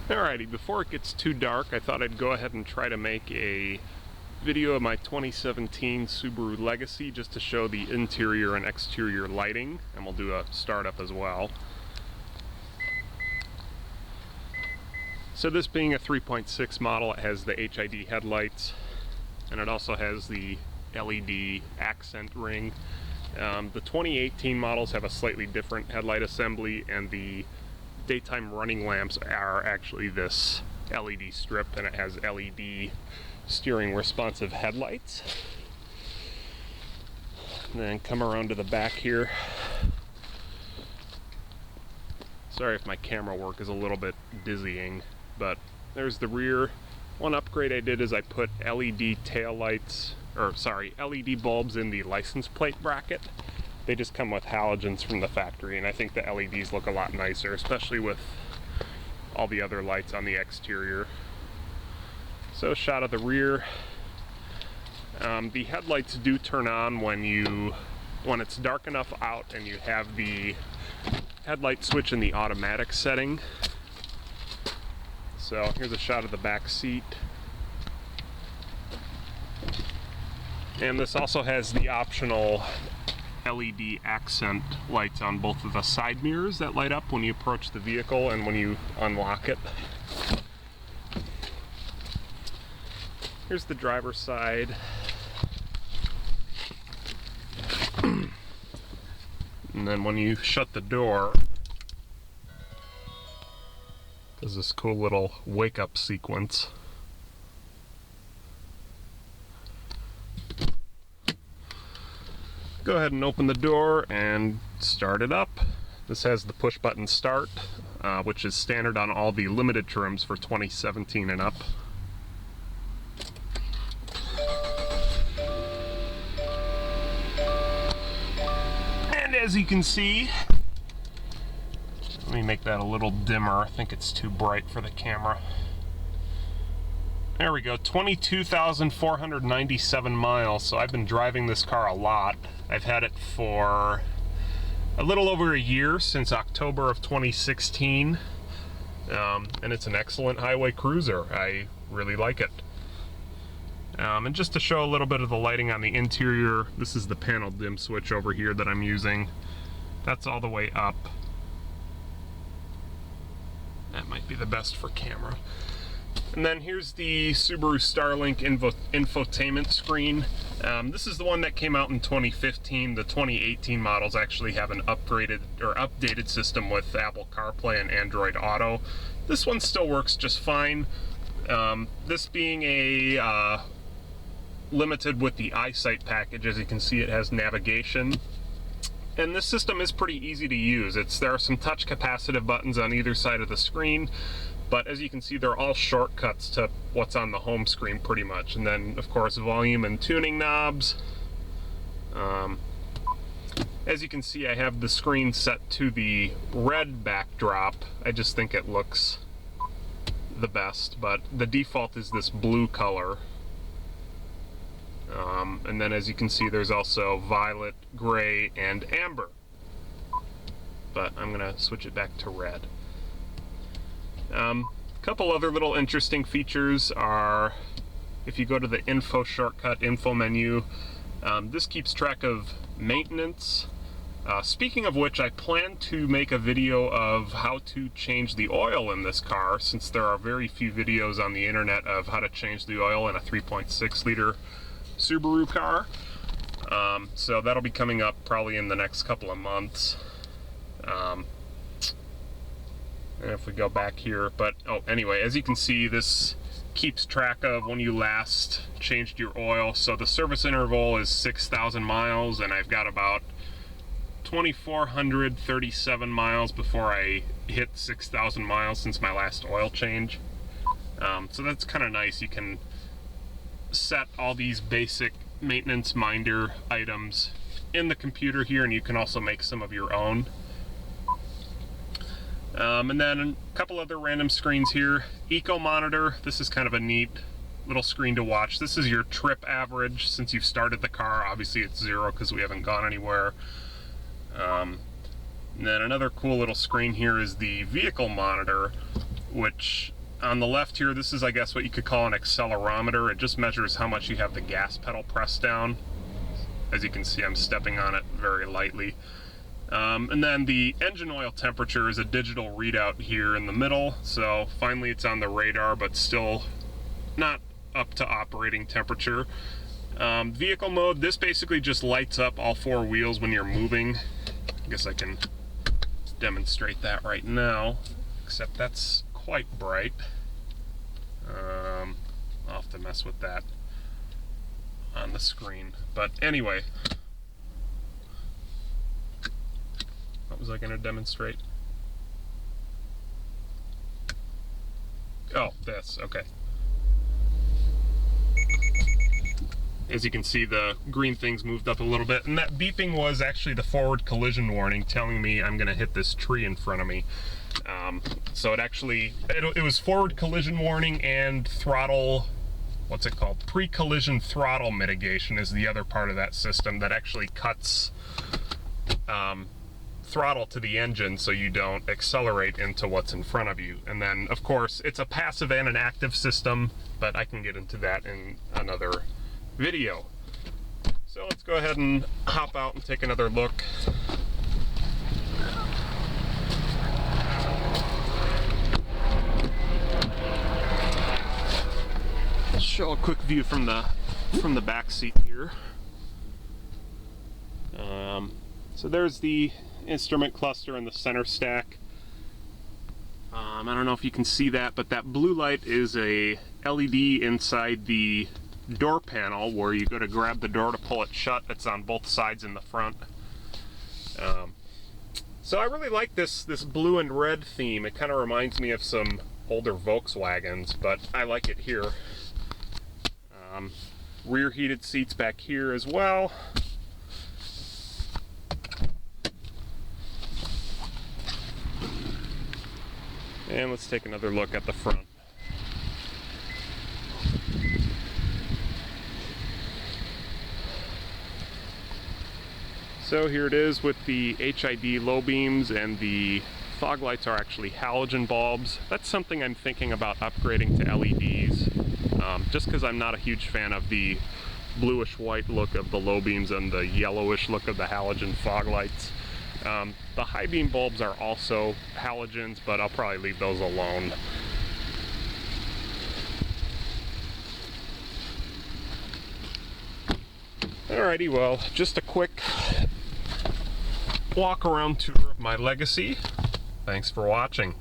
Alrighty, before it gets too dark, I thought I'd go ahead and try to make a video of my 2017 Subaru Legacy just to show the interior and exterior lighting, and we'll do a startup as well. So this being a 3.6 model, it has the HID headlights, and it also has the LED accent ring. The 2018 models have a slightly different headlight assembly, and the daytime running lamps are actually this LED strip, and it has LED steering responsive headlights. And then come around to the back here. Sorry if my camera work is a little bit dizzying, but there's the rear. One upgrade I did is I put LED LED bulbs in the license plate bracket. They just come with halogens from the factory, and I think the LEDs look a lot nicer, especially with all the other lights on the exterior. So, shot of the rear. The headlights do turn on when it's dark enough out and you have the headlight switch in the automatic setting. So here's a shot of the back seat. And this also has the optional LED accent lights on both of the side mirrors that light up when you approach the vehicle and when you unlock it. Here's the driver's side. And then when you shut the door, there's this cool little wake-up sequence. Go ahead and open the door and start it up. This has the push button start, which is standard on all the limited trims for 2017 and up. And as you can see, let me make that a little dimmer. I think it's too bright for the camera. There we go, 22,497 miles. So I've been driving this car a lot. I've had it for a little over a year, since October of 2016. And it's an excellent highway cruiser. I really like it. And just to show a little bit of the lighting on the interior, this is the panel dim switch over here that I'm using. That's all the way up. That might be the best for camera. And then here's the Subaru Starlink infotainment screen. This is the one that came out in 2015. The 2018 models actually have an upgraded or updated system with Apple CarPlay and Android Auto. This one still works just fine. This being a limited with the EyeSight package, as you can see, it has navigation. And this system is pretty easy to use. There are some touch capacitive buttons on either side of the screen, but as you can see, they're all shortcuts to what's on the home screen pretty much. And then, of course, volume and tuning knobs. As you can see, I have the screen set to the red backdrop. I just think it looks the best, but the default is this blue color. And then as you can see, there's also violet, gray, and amber. But I'm gonna switch it back to red. A couple other little interesting features are, if you go to the info shortcut, info menu, this keeps track of maintenance. Speaking of which, I plan to make a video of how to change the oil in this car, since there are very few videos on the internet of how to change the oil in a 3.6 liter Subaru car. So that'll be coming up probably in the next couple of months. And if we go back here, anyway, as you can see, this keeps track of when you last changed your oil. So the service interval is 6,000 miles, and I've got about 2,437 miles before I hit 6,000 miles since my last oil change. So that's kind of nice. You can set all these basic maintenance minder items in the computer here, and you can also make some of your own. And then a couple other random screens here. Eco monitor, this is kind of a neat little screen to watch. This is your trip average since you've started the car. Obviously it's 0 because we haven't gone anywhere. And then another cool little screen here is the vehicle monitor, which On the left here, this is, I guess, what you could call an accelerometer. It just measures how much you have the gas pedal pressed down. As you can see, I'm stepping on it very lightly. And then the engine oil temperature is a digital readout here in the middle. So finally it's on the radar, but still not up to operating temperature. Vehicle mode, this basically just lights up all four wheels when you're moving. I guess I can demonstrate that right now, except that's quite bright. I'll have to mess with that on the screen. But anyway, what was I going to demonstrate? Oh, this, okay. As you can see, the green thing's moved up a little bit, and that beeping was actually the forward collision warning telling me I'm going to hit this tree in front of me. So it was forward collision warning and throttle, what's it called? Pre-collision throttle mitigation is the other part of that system that actually cuts throttle to the engine so you don't accelerate into what's in front of you. And then, of course, it's a passive and an active system, but I can get into that in another video. So let's go ahead and hop out and take another look. I'll show a quick view from the back seat here. So there's the instrument cluster in the center stack. I don't know if you can see that, but that blue light is a LED inside the door panel where you go to grab the door to pull it shut. It's on both sides in the front. So I really like this blue and red theme. It kind of reminds me of some older Volkswagens, but I like it here. Rear heated seats back here as well. And let's take another look at the front. So here it is with the HID low beams, and the fog lights are actually halogen bulbs. That's something I'm thinking about upgrading to LEDs, just because I'm not a huge fan of the bluish white look of the low beams and the yellowish look of the halogen fog lights. The high beam bulbs are also halogens, but I'll probably leave those alone. Alrighty, well, just a quick walk around tour of my Legacy. Thanks for watching.